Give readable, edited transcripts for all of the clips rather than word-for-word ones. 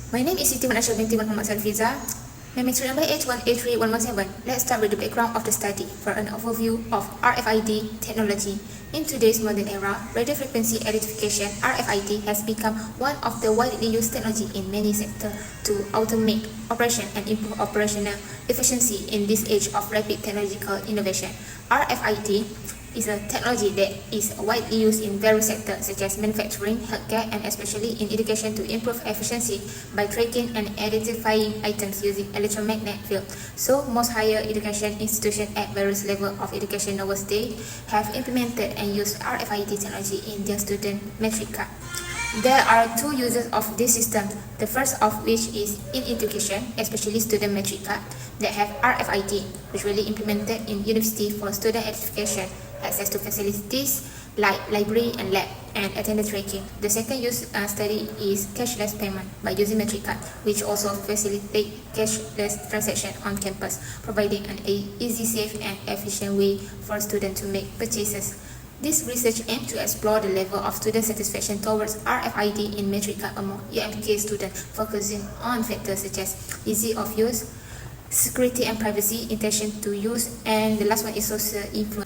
My name is Siti Manasha binti Muhammad Salfiza. My matric number H1A3117. Let's start with the background of the study for an overview of RFID technology. In today's modern era, radio frequency identification (RFID) has become one of the widely used technology in many sectors to automate operation and improve operational efficiency in this age of rapid technological innovation. RFID is a technology that is widely used in various sectors such as manufacturing, healthcare, and especially in education to improve efficiency by tracking and identifying items using electromagnetic field. So most higher education institutions at various levels of education nowadays have implemented and used RFID technology in their student metric card. There are two uses of this system, the first of which is in education, especially student metric card, that have RFID, usually implemented in university for student identification, access to facilities like library and lab, and attendance tracking. The second use study is cashless payment by using metric card, which also facilitate cashless transaction on campus, providing an easy, safe, and efficient way for students to make purchases. This research aims to explore the level of student satisfaction towards RFID in metric card among UMK students, focusing on factors such as ease of use, security and privacy, intention to use, and the last one is social influence.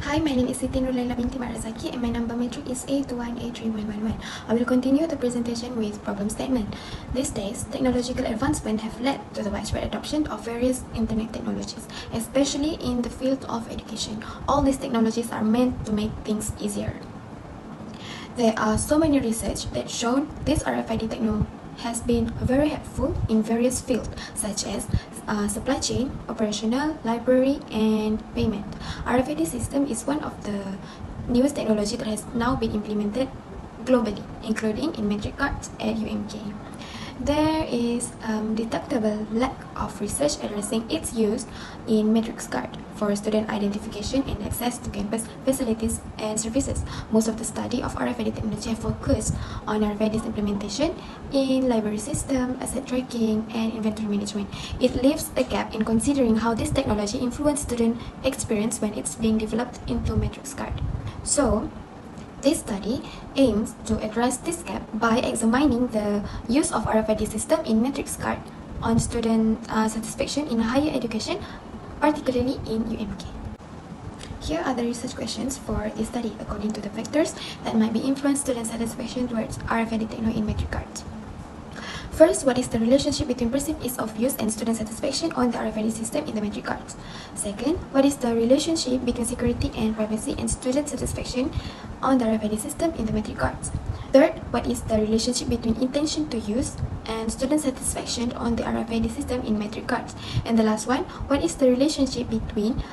Hi, my name is Siti Nurlaila binti Marazaki and my number matric is A21A3111. I will continue the presentation with problem statement. These days, technological advancement have led to the widespread adoption of various internet technologies, especially in the field of education. All these technologies are meant to make things easier. There are so many research that show this RFID technology has been very helpful in various fields such as supply chain, operational, library, and payment. RFID system is one of the newest technology that has now been implemented globally, including in metric cards at UMK. There is detectable lack of research addressing its use in metric card for student identification and access to campus facilities and services. Most of the study of RFID technology have focused on RFID's implementation in library system, asset tracking, and inventory management. It leaves a gap in considering how this technology influences student experience when it's being developed into metric card. So, this study aims to address this gap by examining the use of RFID system in metrics card on student satisfaction in higher education, particularly in UMK. Here are the research questions for this study according to the factors that might be influence student satisfaction towards RFID technology in metric cards. First, what is the relationship between perceived ease of use and student satisfaction on the RFID system in the metric cards? Second, what is the relationship between security and privacy and student satisfaction on the RFID system in the metric cards? Third, what is the relationship between intention to use and student satisfaction on the RFID system in metric cards? And the last one, what is the relationship between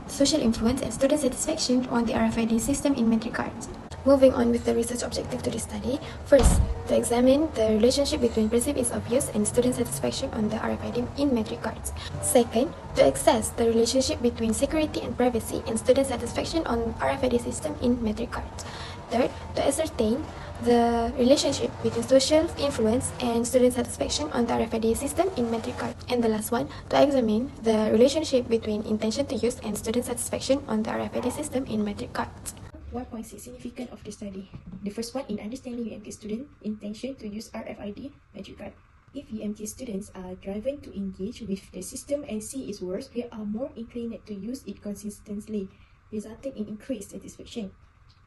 social influence and student satisfaction on the RFID system in metric cards? Moving on with the research objective to this study, first, to examine the relationship between perceived ease of use and student satisfaction on the RFID in metric cards. Second, to assess the relationship between security and privacy and student satisfaction on RFID system in metric cards. Third, to ascertain the relationship between social influence and student satisfaction on the RFID system in metric card. And the last one, to examine the relationship between intention to use and student satisfaction on the RFID system in metric cards. What points is significant of the study? The first one, in understanding UMK student intention to use RFID metric card. If UMK students are driven to engage with the system and see its worth, they are more inclined to use it consistently, resulting in increased satisfaction.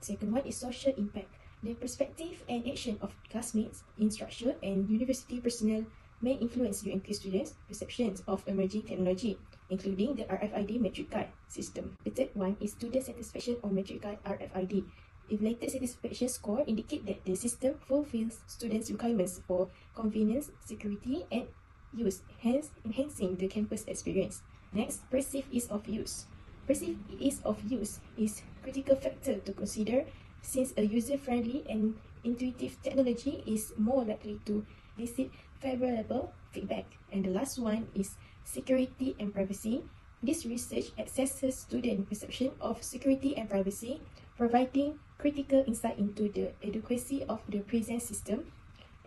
Second one is social impact. The perspective and action of classmates, instructor, and university personnel may influence UMK students' perceptions of emerging technology, including the RFID metric card system. The third one is student satisfaction on metric card RFID. Evaluated satisfaction score indicate that the system fulfills students' requirements for convenience, security, and use, hence enhancing the campus experience. Next, perceived ease of use. Perceived ease of use is a critical factor to consider since a user-friendly and intuitive technology is more likely to elicit favorable feedback. And the last one is security and privacy. This research assesses student perception of security and privacy, providing critical insight into the adequacy of the present system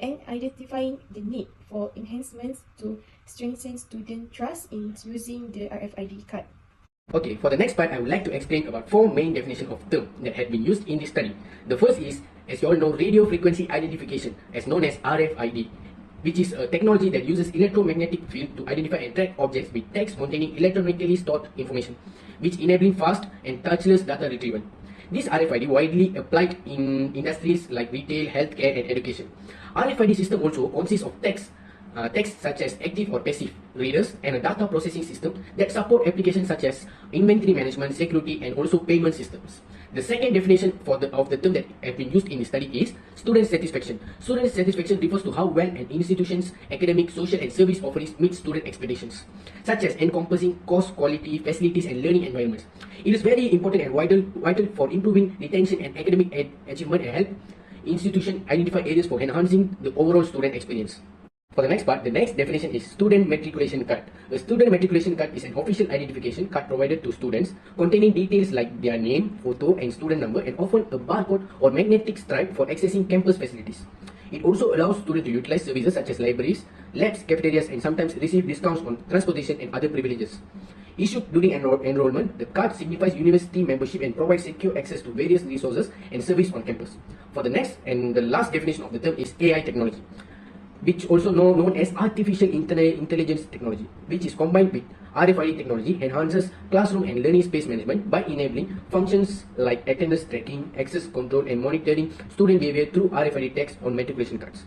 and identifying the need for enhancements to strengthen student trust in using the RFID card. Okay, for the next part, I would like to explain about four main definitions of term that have been used in this study. The first is, as you all know, radio frequency identification, as known as RFID. which is a technology that uses electromagnetic field to identify and track objects with text containing electronically stored information, which enabling fast and touchless data retrieval. This RFID widely applied in industries like retail, healthcare, and education. RFID system also consists of text such as active or passive readers and a data processing system that support applications such as inventory management, security, and also payment systems. The second definition of the term that have been used in the study is student satisfaction. Student satisfaction refers to how well an institution's academic, social, and service offerings meet student expectations, such as encompassing cost, quality, facilities, and learning environments. It is very important and vital for improving retention and academic achievement and help institution identify areas for enhancing the overall student experience. For the next part, the next definition is student matriculation card. A student matriculation card is an official identification card provided to students containing details like their name, photo, and student number, and often a barcode or magnetic stripe for accessing campus facilities. It also allows students to utilize services such as libraries, labs, cafeterias, and sometimes receive discounts on transportation and other privileges. Issued during enrollment, the card signifies university membership and provides secure access to various resources and service on campus. For the next and the last definition of the term is AI technology, which also known as artificial intelligence technology, which is combined with RFID technology, enhances classroom and learning space management by enabling functions like attendance tracking, access control, and monitoring student behavior through RFID text on matriculation cards.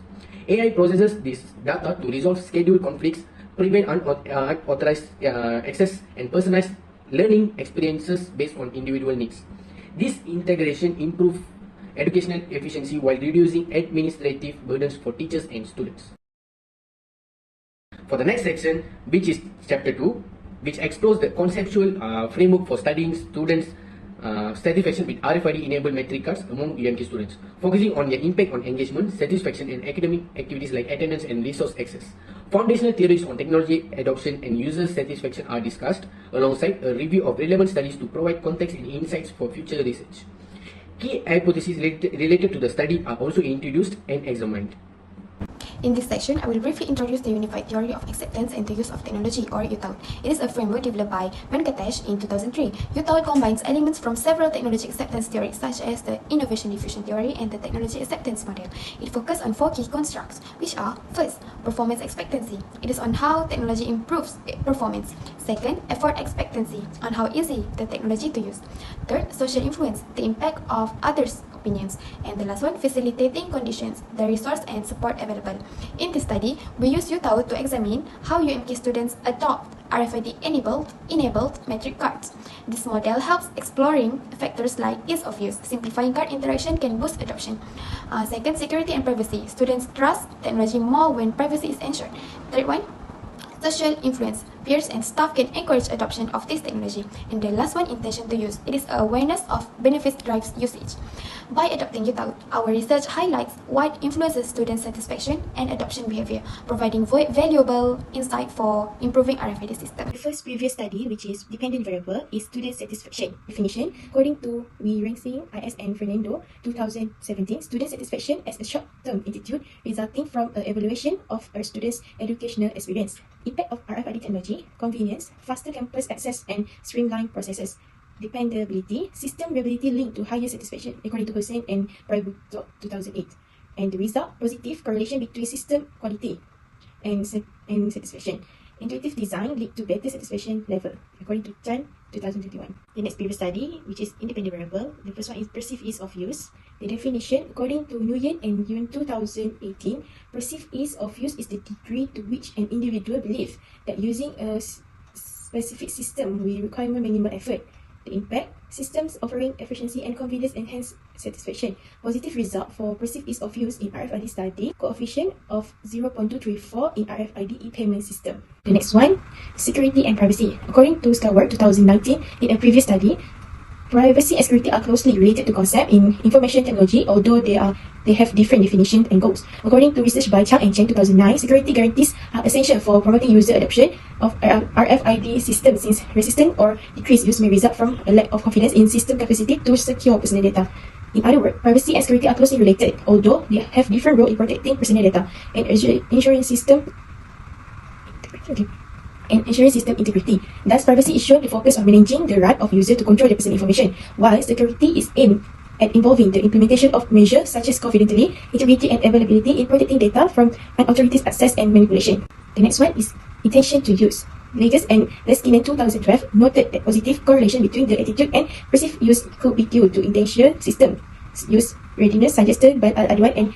AI processes this data to resolve schedule conflicts, prevent unauthorized access, and personalize learning experiences based on individual needs. This integration improves educational efficiency while reducing administrative burdens for teachers and students. For the next section, which is chapter 2, which explores the conceptual framework for studying students' satisfaction with RFID-enabled metric cards among UMK students, focusing on their impact on engagement, satisfaction, and academic activities like attendance and resource access. Foundational theories on technology adoption and user satisfaction are discussed, alongside a review of relevant studies to provide context and insights for future research. Key hypotheses related to the study are also introduced and examined. In this section, I will briefly introduce the Unified Theory of Acceptance and the Use of Technology, or UTAUT. It is a framework developed by Venkatesh in 2003. UTAUT combines elements from several technology acceptance theories, such as the Innovation Diffusion Theory and the Technology Acceptance Model. It focuses on 4 key constructs, which are: first, performance expectancy. It is on how technology improves performance. Second, effort expectancy, on how easy the technology to use. Third, social influence, the impact of others' opinions. And the last one, facilitating conditions, the resource and support available. In this study, we use UTAUT to examine how UMK students adopt RFID-enabled metric cards. This model helps exploring factors like ease of use. Simplifying card interaction can boost adoption. Second, security and privacy. Students trust technology more when privacy is ensured. Third one, social influence. Peers and staff can encourage adoption of this technology. And the last one, intention to use. It is awareness of benefits drives usage. By adopting UTAUT, our research highlights what influences student satisfaction and adoption behavior, providing valuable insight for improving RFID system. The first previous study, which is dependent variable, is student satisfaction. Definition: according to Wee Reng Sing, IS, and Fernando, 2017, student satisfaction as a short-term attitude resulting from an evaluation of a student's educational experience. Impact of RFID technology: convenience, faster campus access, and streamlined processes. Dependability: system reliability linked to higher satisfaction, according to Hussain and Prabuto, 2008. And the result: positive correlation between system quality and satisfaction. Intuitive design lead to better satisfaction level, according to Chan, 2021. The next previous study, which is independent variable, the first one is perceived ease of use. The definition, according to Nguyen and Yun, 2018, perceived ease of use is the degree to which an individual believes that using a specific system will require minimal effort. The impact: systems offering efficiency and convenience enhance satisfaction. Positive result for perceived ease of use in RFID study, coefficient of 0.234 in RFID e-payment system. The next one, security and privacy. According to Skywork, 2019, in a previous study, privacy and security are closely related to concept in information technology, although they have different definitions and goals. According to research by Chang and Chen, 2009, security guarantees are essential for promoting user adoption of RFID systems, since resistant or decreased use may result from a lack of confidence in system capacity to secure personal data. In other words, privacy and security are closely related, although they have different roles in protecting personal data and ensuring system integrity. Thus, privacy is shown to focus on managing the right of user to control their personal information, while security is aimed and involving the implementation of measures such as confidentiality, integrity, and availability in protecting data from unauthorized access and manipulation. The next one is intention to use. Legis and Leskinen 2012 noted that positive correlation between the attitude and perceived use could be due to intention system use readiness suggested by Al-Adwan and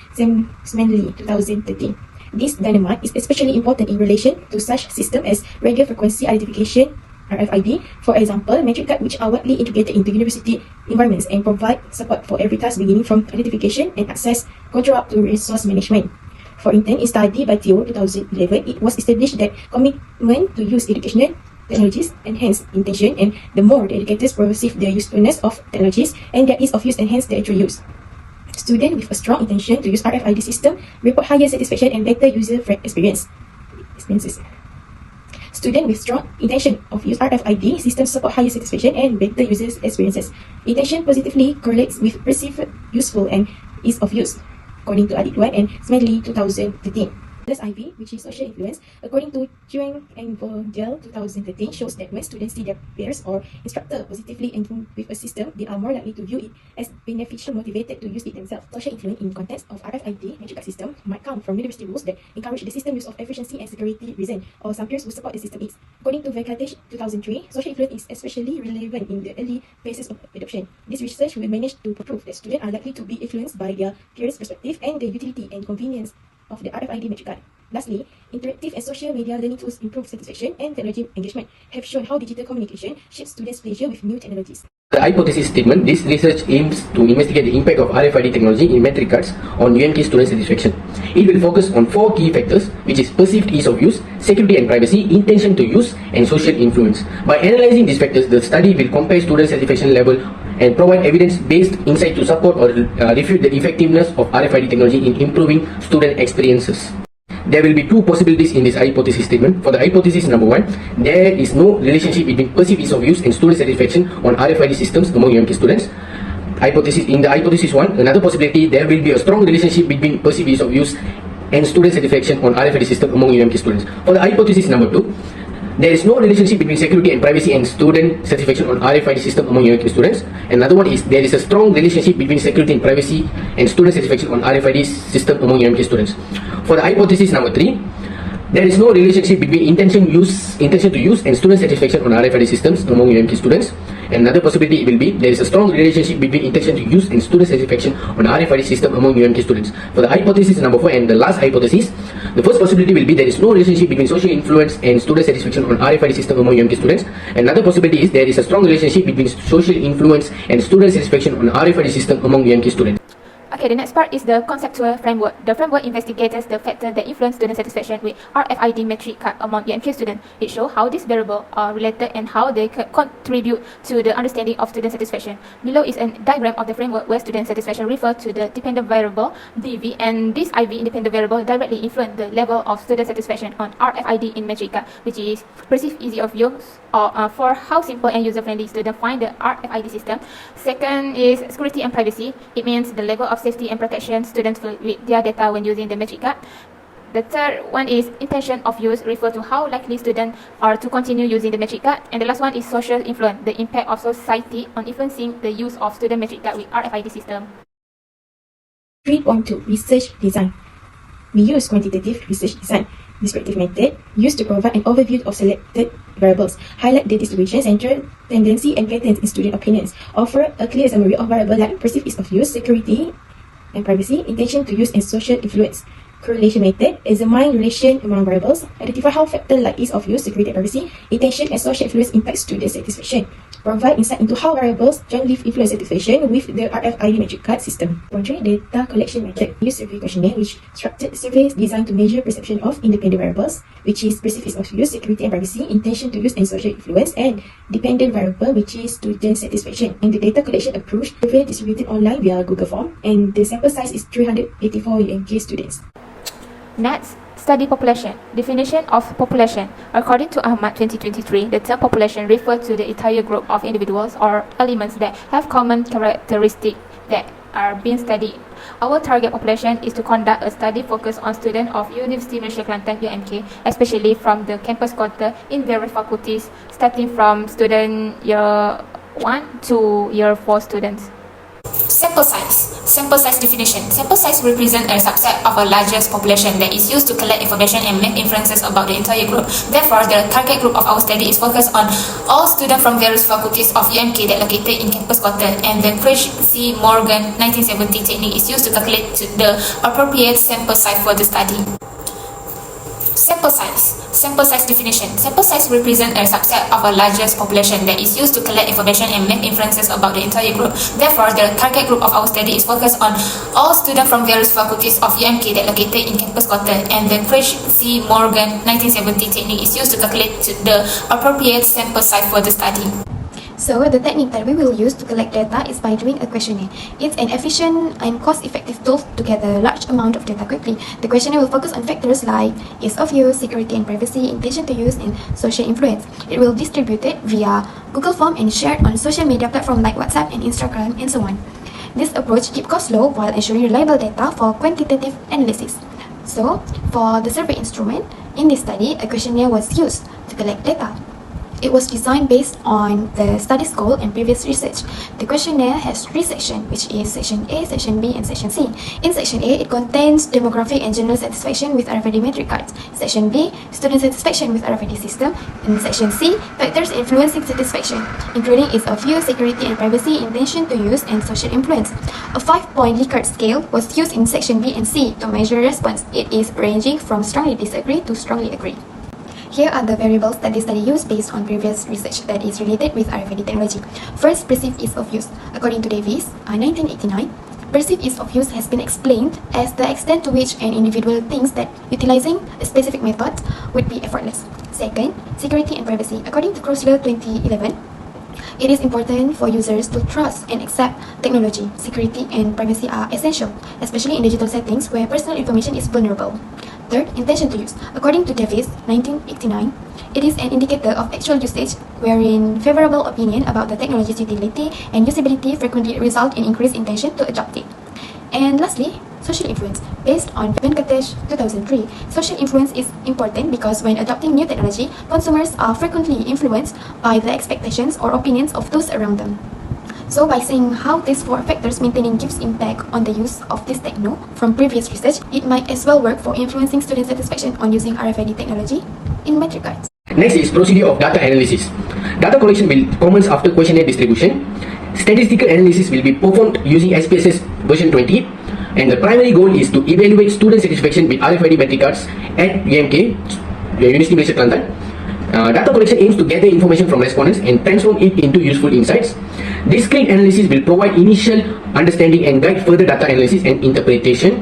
Smedley 2013. This dynamite is especially important in relation to such system as radio frequency identification RFID, for example, metric cards which are widely integrated into university environments and provide support for every task beginning from identification and access control up to resource management. For instance, in study by Theo 2011, it was established that commitment to use educational technologies enhance intention, and the more the educators perceive the usefulness of technologies and their ease of use enhance their actual use. Students with a strong intention to use RFID system report higher satisfaction and better user experiences. Students with strong intention of use RFID systems support higher satisfaction and better user experiences. Intention positively correlates with perceived useful and ease of use, according to Al-Adwan and Smedley 2013. Plus IV, which is social influence, according to Chuang and Vogel 2013, shows that when students see their peers or instructor positively engaging with a system, they are more likely to view it as beneficial, motivated to use it themselves. Social influence in context of RFID metric card system might come from university rules that encourage the system use of efficiency and security reason, or some peers who support the system is. According to Venkatesh 2003, social influence is especially relevant in the early phases of adoption. This research will manage to prove that students are likely to be influenced by their peers' perspective and the utility and convenience of the RFID metric card. Lastly, interactive and social media learning tools improve satisfaction and technology engagement, have shown how digital communication shapes students' pleasure with new technologies. The hypothesis statement, this research aims to investigate the impact of RFID technology in metric cards on UMK student satisfaction. It will focus on 4 key factors, which is perceived ease of use, security and privacy, intention to use, and social influence. By analyzing these factors, the study will compare student satisfaction level and provide evidence-based insight to support or refute the effectiveness of RFID technology in improving student experiences. There will be 2 possibilities in this hypothesis statement. For the hypothesis number 1, there is no relationship between perceived ease of use and student satisfaction on RFID systems among UMK students. In the hypothesis 1, another possibility, there will be a strong relationship between perceived ease of use and student satisfaction on RFID system among UMK students. For the hypothesis number 2, there is no relationship between security and privacy and student satisfaction on RFID system among UMK students. Another one is there is a strong relationship between security and privacy and student satisfaction on RFID system among UMK students. For the hypothesis number 3, there is no relationship between intention to use and student satisfaction on RFID systems among UMK students. Another possibility will be there is a strong relationship between intention to use and student satisfaction on RFID system among UMK students. For the hypothesis number 4 and the last hypothesis, the first possibility will be there is no relationship between social influence and student satisfaction on RFID system among UMK students. Another possibility is there is a strong relationship between social influence and student satisfaction on RFID system among UMK students. Okay, the next part is the conceptual framework. The framework investigates the factors that influence student satisfaction with RFID metric card among UMK students. It shows how these variables are related and how they contribute to the understanding of student satisfaction. Below is a diagram of the framework where student satisfaction refers to the dependent variable DV, and this IV independent variable directly influence the level of student satisfaction on RFID in metric card, which is perceived easy of use or for how simple and user-friendly students find the RFID system. Second is security and privacy. It means the level of safety and protection students feel with their data when using the metric card. The third one is intention of use, refer to how likely students are to continue using the metric card. And the last one is social influence, the impact of society on influencing the use of student metric card with RFID system. 3.2 Research Design. We use quantitative research design, descriptive method, used to provide an overview of selected variables, highlight the distribution, central tendency, and patterns in student opinions, offer a clear summary of variables like perceived ease of use, security and privacy, intention to use, and social influence. Correlation method, examine relation among variables, identify how factors like ease of use, security and privacy, intention, and social influence impact student satisfaction. Provide insight into how variables jointly influence satisfaction with the RFID metric card system. 3. Data collection method. Use survey questionnaire, which structured surveys designed to measure perception of independent variables, which is perceived ease of use, security and privacy, intention to use, and social influence, and dependent variable, which is student satisfaction. And the data collection approach, survey distributed online via Google Form, and the sample size is 384 UMK students. Next, study population. Definition of population. According to Ahmad 2023, the term population refers to the entire group of individuals or elements that have common characteristics that are being studied. Our target population is to conduct a study focused on students of University Malaysia Kelantan UMK, especially from the campus quarter in various faculties, starting from student year 1 to year 4 students. Sample size. Sample size definition. Sample size represents a subset of a largest population that is used to collect information and make inferences about the entire group. Therefore, the target group of our study is focused on all students from various faculties of UMK that located in campus quarter, and the Craig C. Morgan 1970 technique is used to calculate the appropriate sample size for the study. Sample size. Sample size definition. Sample size represents a subset of a largest population that is used to collect information and make inferences about the entire group. Therefore, the target group of our study is focused on all students from various faculties of UMK that located in campus quarter, and the Craig C. Morgan 1970 technique is used to calculate the appropriate sample size for the study. So the technique that we will use to collect data is by doing a questionnaire. It's an efficient and cost-effective tool to gather a large amount of data quickly. The questionnaire will focus on factors like ease of use, security and privacy, intention to use, and social influence. It will distribute it via Google Form and shared on social media platforms like WhatsApp and Instagram and so on. This approach keeps costs low while ensuring reliable data for quantitative analysis. So, for the survey instrument, in this study, a questionnaire was used to collect data. It was designed based on the study's goal and previous research. The questionnaire has three sections, which is Section A, Section B, and Section C. In Section A, it contains demographic and general satisfaction with RFID metric cards. Section B, student satisfaction with RFID system. And Section C, factors influencing satisfaction, including ease of use, security and privacy, intention to use, and social influence. A 5-point Likert scale was used in Section B and C to measure response. It is ranging from strongly disagree to strongly agree. Here are the variables that this study used based on previous research that is related with RFID technology. First, perceived ease of use. According to Davis, 1989, perceived ease of use has been explained as the extent to which an individual thinks that utilizing a specific method would be effortless. Second, security and privacy. According to Crossler 2011, it is important for users to trust and accept technology. Security and privacy are essential, especially in digital settings where personal information is vulnerable. Third, intention to use. According to Davis, 1989, it is an indicator of actual usage wherein favorable opinion about the technology's utility and usability frequently result in increased intention to adopt it. And lastly, social influence. Based on Venkatesh 2003, social influence is important because when adopting new technology, consumers are frequently influenced by the expectations or opinions of those around them. So by seeing how these four factors maintaining gives impact on the use of this techno from previous research, it might as well work for influencing student satisfaction on using RFID technology in metric cards. Next is procedure of data analysis. Data collection will commence after questionnaire distribution. Statistical analysis will be performed using SPSS version 20, and the primary goal is to evaluate student satisfaction with RFID metric cards at UMK, University Malaysia Kelantan. Data collection aims to gather information from respondents and transform it into useful insights. Discrete analysis will provide initial understanding and guide further data analysis and interpretation.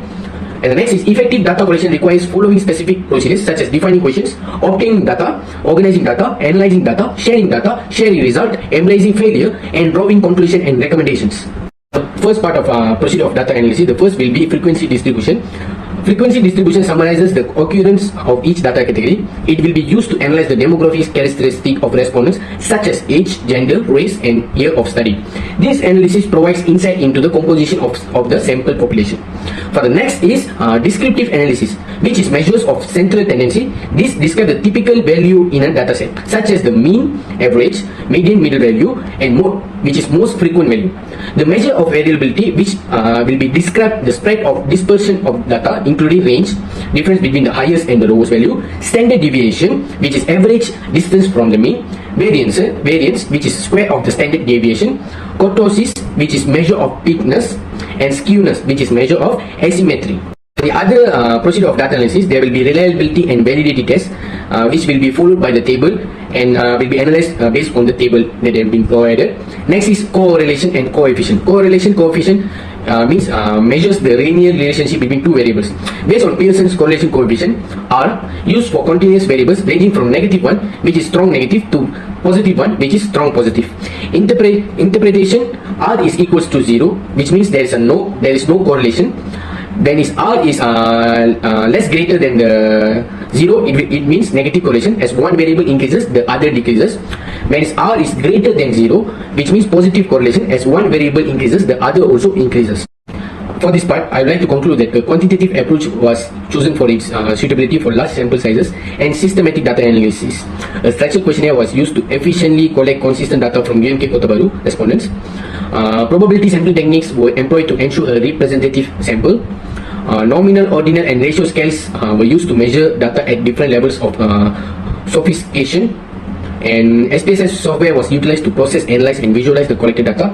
And the next is effective data collection requires following specific procedures such as defining questions, obtaining data, organizing data, analyzing data, sharing result, embracing failure, and drawing conclusion and recommendations. The first part of procedure of data analysis, the first will be frequency distribution. Frequency distribution summarizes the occurrence of each data category. It will be used to analyze the demographic characteristics of respondents such as age, gender, race, and year of study. This analysis provides insight into the composition of the sample population. For the next is descriptive analysis, which is measures of central tendency. This describes the typical value in a dataset, such as the mean, average, median, middle value, and mode, which is most frequent value. The measure of variability, which will be described the spread of dispersion of data, including range, difference between the highest and the lowest value, standard deviation, which is average distance from the mean, variance, which is square of the standard deviation, kurtosis, which is measure of peakness, and skewness, which is measure of asymmetry. The other procedure of data analysis, there will be reliability and validity tests, which will be followed by the table and will be analyzed based on the table that have been provided. Next is correlation and coefficient. Coefficient means measures the linear relationship between two variables. Based on Pearson's correlation coefficient, R used for continuous variables ranging from -1, which is strong negative, to +1, which is strong positive. Interpretation, R is equals to 0, which means there is no correlation. When R is less greater than the 0, it means negative correlation, as one variable increases, the other decreases. When R is greater than 0, which means positive correlation, as one variable increases, the other also increases. For this part, I would like to conclude that a quantitative approach was chosen for its suitability for large sample sizes and systematic data analysis. A structured questionnaire was used to efficiently collect consistent data from UMK Kota Bharu respondents. Probability sampling techniques were employed to ensure a representative sample. Nominal, ordinal, and ratio scales were used to measure data at different levels of sophistication. And SPSS software was utilized to process, analyze, and visualize the collected data.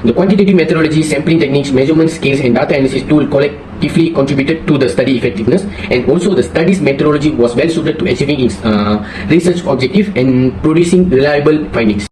The quantitative methodology, sampling techniques, measurement scales, and data analysis tool collectively contributed to the study effectiveness. And also, the study's methodology was well suited to achieving its research objective and producing reliable findings.